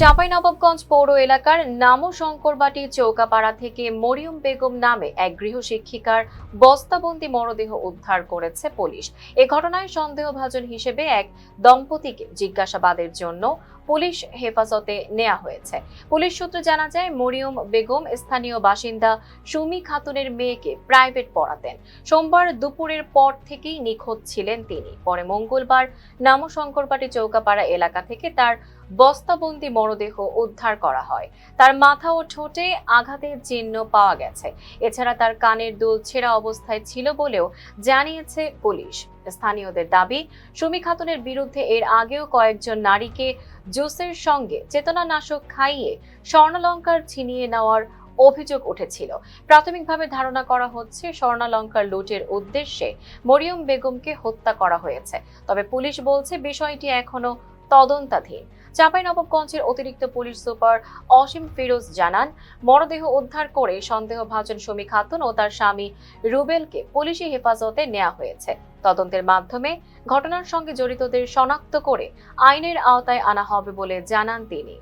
চাঁপাইনবাবগঞ্জ পৌর এলাকার নামশঙ্করবাটি চৌকাপাড়া থেকে মরিয়ম বেগম নামে এক গৃহশিক্ষিকার বস্তাবন্দি মরদেহ উদ্ধার করেছে পুলিশ। এ ঘটনায় সন্দেহভাজন হিসেবে এক দম্পতিকে জিজ্ঞাসাবাদের জন্য পুলিশ হেফাজতে নেওয়া হয়েছে। পুলিশ সূত্রে জানা যায়, মরিয়ম বেগম স্থানীয় বাসিন্দা সুমি খাতুনের মেয়েকে প্রাইভেট পড়াতেন। সোমবার দুপুরের পর থেকেই নিখোঁজ ছিলেন তিনি। পরে মঙ্গলবার নামশঙ্করবাটি চৌকাপাড়া এলাকা থেকে তার বস্তাবন্দি মরদেহ উদ্ধার করা হয়। তার মাথা ও ঠোঁটে আঘাতের চিহ্ন পাওয়া গেছে। এছাড়া তার কানের দুল ছেঁড়া অবস্থায় ছিল বলেও জানিয়েছে পুলিশ। স্থানীয়দের দাবি, সুমি খাতুনের বিরুদ্ধে এর আগেও কয়েকজন নারীকে জুসের সঙ্গে চেতনানাশক খাইয়ে স্বর্ণালংকার ছিনিয়ে নেওয়ার অভিযোগ উঠেছিল। প্রাথমিকভাবে ধারণা করা হচ্ছে স্বর্ণালংকার লুটের উদ্দেশ্যে মরিয়ম বেগমকে হত্যা করা হয়েছে। তবে পুলিশ বলছে বিষয়টি এখনো তদন্তাধীন। চাঁপাইনবাবগঞ্জের অতিরিক্ত পুলিশ সুপার অসীম ফিরোজ জানান, মরদেহ উদ্ধার করে সন্দেহভাজন সুমি খাতুন ও তার স্বামী রুবেলকে পুলিশি হেফাজতে নেওয়া হয়েছে। তদন্তের মাধ্যমে ঘটনার সঙ্গে জড়িতদের শনাক্ত করে আইনের আওতায় আনা হবে বলে জানান তিনি।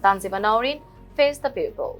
Tanjima Nowrin, face the people.